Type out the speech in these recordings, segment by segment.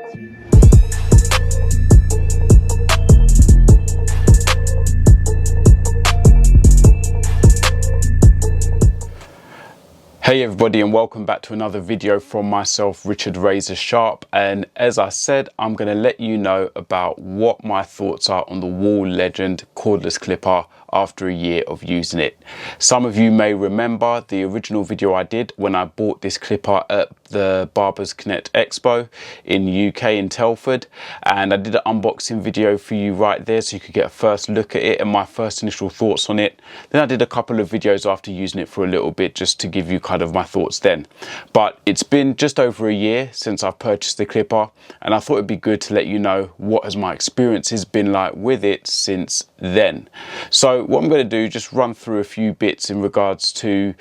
Hey everybody, and welcome back to another video from myself, Richard Razor Sharp. And as I said, I'm going to let you know about what my thoughts are on the Wahl Legend cordless clipper after a year of using it. Some of you may remember the original video I did when I bought this clipper at the Barbers Connect Expo in UK in Telford, and I did an unboxing video for you right there so you could get a first look at it and my first initial thoughts on it. Then I did a couple of videos after using it for a little bit just to give you kind of my thoughts then. But it's been just over a year since I've purchased the clipper, and I thought it'd be good to let you know what has my experiences been like with it since then. So what I'm going to do, just run through a few bits in regards to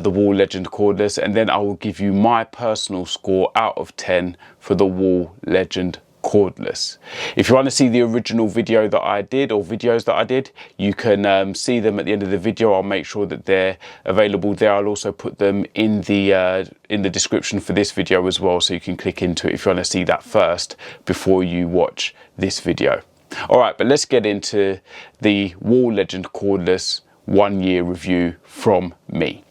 the Wahl Legend cordless, and then I will give you my personal score out of 10 for the Wahl Legend cordless. If you want to see the original video that I did, or videos that I did, you can see them at the end of the video. I'll make sure that they're available there. I'll also put them in the description for this video as well, so you can click into it if you want to see that first before you watch this video. All right, but let's get into the Wahl Legend cordless 1 year review from me.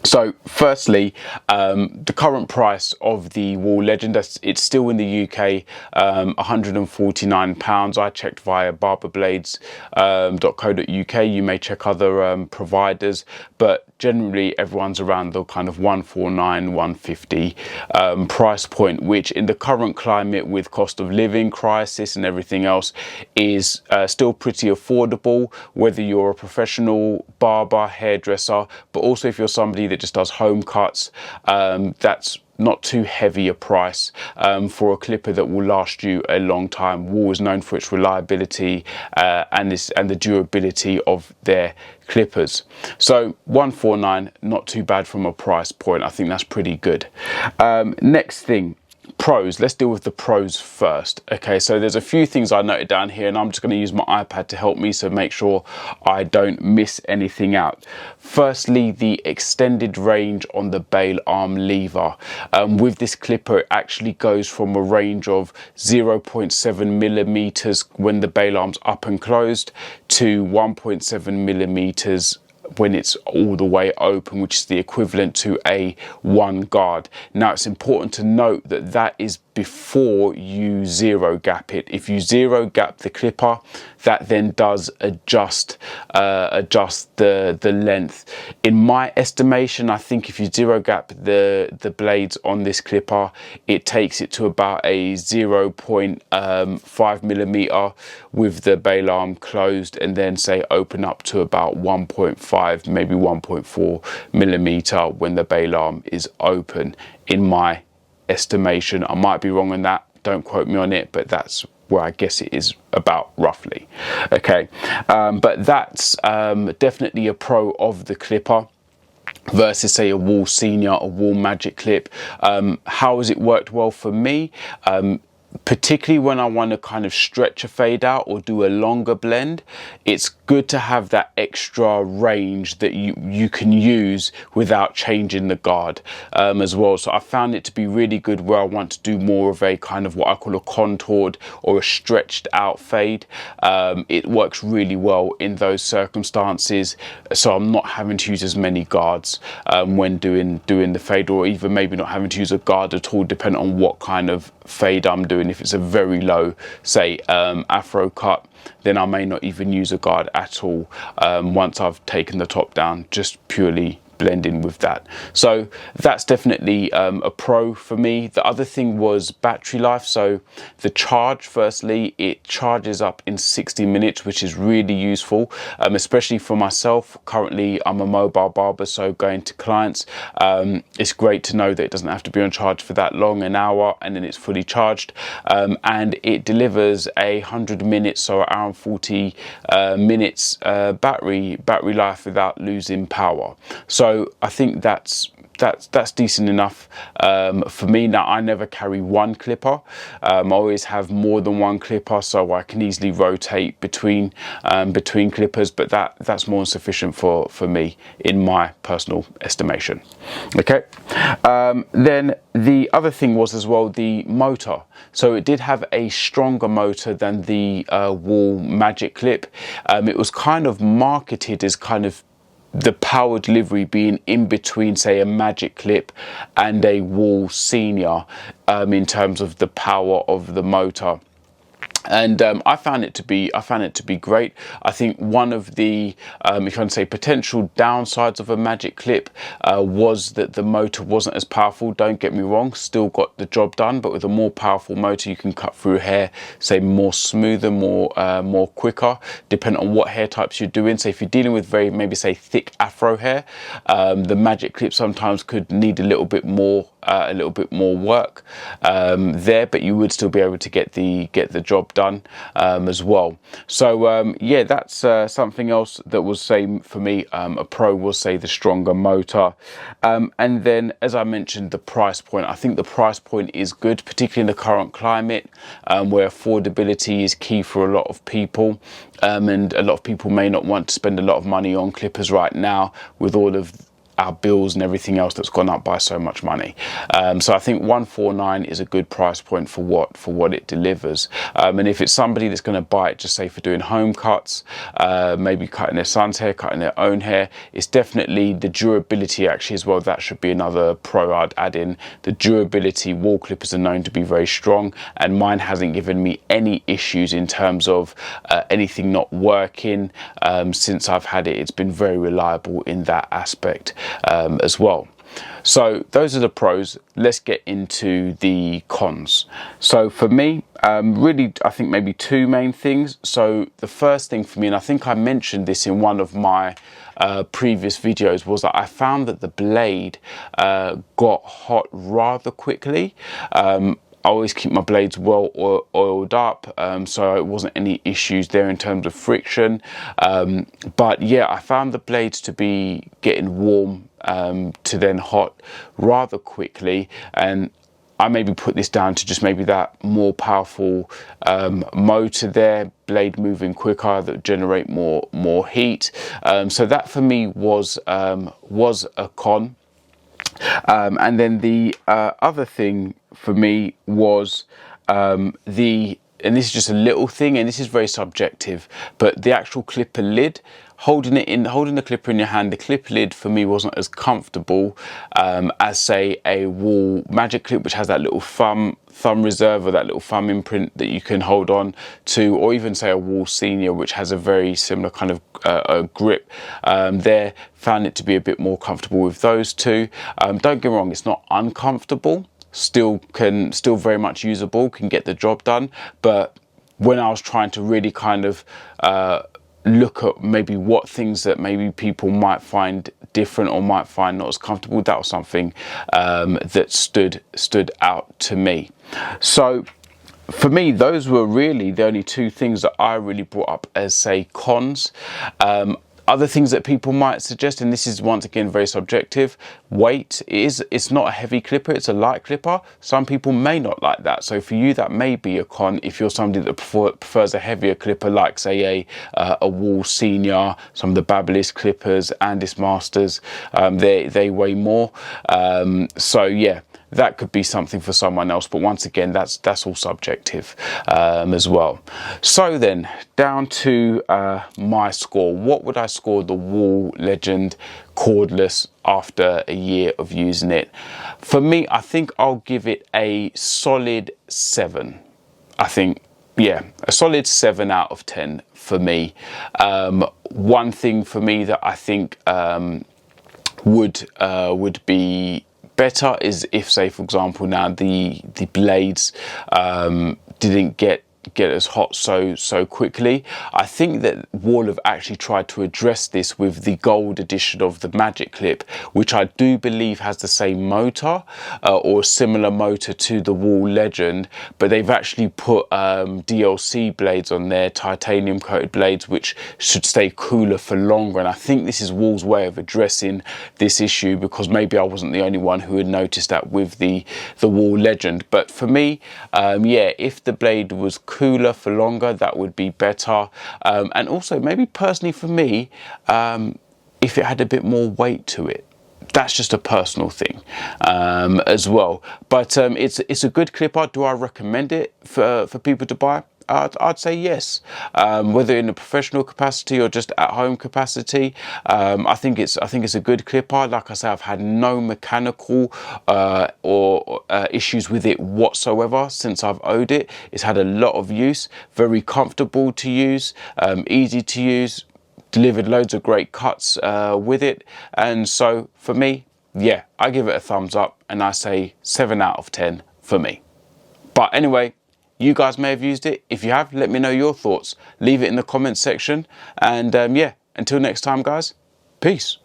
So firstly, the current price of the Wahl Legend, it's still in the UK, £149. I checked via barberblades.co.uk. You may check other providers, but generally everyone's around the kind of 149, 150 price point, which in the current climate with cost of living crisis and everything else is still pretty affordable, whether you're a professional barber, hairdresser, but also if you're somebody that just does home cuts. That's not too heavy a price for a clipper that will last you a long time. Wahl is known for its reliability and the durability of their clippers. So 149, not too bad from a price point. I think that's pretty good. Next thing, pros. Let's deal with the pros first. Okay, so there's a few things I noted down here, and I'm just going to use my iPad to help me, so make sure I don't miss anything out. Firstly, the extended range on the bail arm lever. With this clipper, it actually goes from a range of 0.7 millimeters when the bail arm's up and closed to 1.7 millimeters when it's all the way open, which is the equivalent to a 1 guard. Now, it's important to note that that is before you zero gap it. If you zero gap the clipper, that then does adjust the length. In my estimation, I think if you zero gap the blades on this clipper, it takes it to about a 0.5 millimeter with the bail arm closed, and then say open up to about 1.5, maybe 1.4 millimeter when the bail arm is open, in my estimation. I might be wrong on that, don't quote me on it, but that's where I guess it is about roughly. Okay, but that's definitely a pro of the clipper versus say a Wahl Senior or Wahl Magic Clip. How has it worked well for me? Particularly when I want to kind of stretch a fade out or do a longer blend, it's good to have that extra range that you can use without changing the guard as well. So I found it to be really good where I want to do more of a kind of what I call a contoured or a stretched out fade. It works really well in those circumstances, so I'm not having to use as many guards when doing the fade, or even maybe not having to use a guard at all, depending on what kind of fade I'm doing. If it's a very low, say afro cut, then I may not even use a guard at all once I've taken the top down, just purely blend in with that. So that's definitely a pro for me. The other thing was battery life. So the charge, firstly, it charges up in 60 minutes, which is really useful, especially for myself. Currently I'm a mobile barber, so going to clients, it's great to know that it doesn't have to be on charge for that long, an hour, and then it's fully charged. And it delivers 100 minutes, so an hour and 40 minutes battery life without losing power. So I think that's that's decent enough for me. Now, I never carry one clipper. I always have more than one clipper, so I can easily rotate between clippers, but that's more than sufficient for me in my personal estimation. Okay. Then the other thing was as well the motor. So it did have a stronger motor than the Wahl Magic Clip. It was kind of marketed as kind of the power delivery being in between, say, a Magic Clip and a Wahl Senior in terms of the power of the motor. And I found it to be great. I think one of the, if you want to say, potential downsides of a Magic Clip was that the motor wasn't as powerful. Don't get me wrong, still got the job done, but with a more powerful motor, you can cut through hair, say, more smoother, more quicker, depending on what hair types you're doing. So if you're dealing with very, maybe say, thick afro hair, the Magic Clip sometimes could need a little bit more work there, but you would still be able to get the job done as well. So yeah, that's something else that was, say, for me, a pro was, say, the stronger motor. And then, as I mentioned, the price point. I think the price point is good, particularly in the current climate, where affordability is key for a lot of people, and a lot of people may not want to spend a lot of money on clippers right now with all of our bills and everything else that's gone up by so much money. So I think 149 is a good price point for what it delivers. And if it's somebody that's going to buy it, just say for doing home cuts, maybe cutting their son's hair, cutting their own hair, it's definitely the durability actually as well. That should be another pro I'd add in. The durability, Wahl clippers are known to be very strong, and mine hasn't given me any issues in terms of anything not working since I've had it. It's been very reliable in that aspect as well. So those are the pros. Let's get into the cons. So for me, really, I think maybe two main things. So the first thing for me, and I think I mentioned this in one of my previous videos, was that I found that the blade got hot rather quickly. I always keep my blades well oiled up, so it wasn't any issues there in terms of friction. But yeah, I found the blades to be getting warm to then hot rather quickly, and I maybe put this down to just maybe that more powerful motor there, blade moving quicker, that generate more heat. So that for me was a con. And then the other thing for me was and this is just a little thing, and this is very subjective, but the actual clipper lid, holding the clipper in your hand, the clip lid for me wasn't as comfortable as, say, a Wahl Magic Clip, which has that little thumb reserve, or that little thumb imprint that you can hold on to, or even, say, a Wahl Senior, which has a very similar kind of grip there. Found it to be a bit more comfortable with those two. Don't get me wrong, it's not uncomfortable, still very much usable, can get the job done. But when I was trying to really kind of look at maybe what things that maybe people might find different or might find not as comfortable, that was something that stood out to me. So for me, those were really the only two things that I really brought up as, say, cons. Other things that people might suggest, and this is once again very subjective, weight. It's not a heavy clipper, it's a light clipper. Some people may not like that, so for you that may be a con if you're somebody that prefers a heavier clipper, like, say, a Wahl Senior, some of the Babyliss clippers, Andis Masters, they weigh more. So yeah, that could be something for someone else, but once again, that's all subjective as well. So then, down to my score. What would I score the Wahl Legend cordless after a year of using it? For me, I think I'll give it a solid 7. I think, yeah, a solid 7 out of 10 for me. One thing for me that I think would be better is if, say, for example, now the blades didn't get get as hot so quickly. I think that Wahl have actually tried to address this with the gold edition of the Magic Clip, which I do believe has the same motor or similar motor to the Wahl Legend, but they've actually put DLC blades on there, titanium coated blades, which should stay cooler for longer. And I think this is Wahl's way of addressing this issue, because maybe I wasn't the only one who had noticed that with the Wahl Legend. But for me, yeah, if the blade was cooler for longer, that would be better. And also maybe personally for me, if it had a bit more weight to it. That's just a personal thing as well. But it's a good clipper. Do I recommend it for people to buy? I'd say yes. Whether in a professional capacity or just at home capacity, I think it's a good clipper. Like I say, I've had no mechanical or issues with it whatsoever since I've owned it. It's had a lot of use, very comfortable to use, easy to use, delivered loads of great cuts with it. And so for me, yeah, I give it a thumbs up and I say 7 out of 10 for me. But anyway, you guys may have used it. If you have, let me know your thoughts. Leave it in the comments section. And yeah, until next time, guys, peace.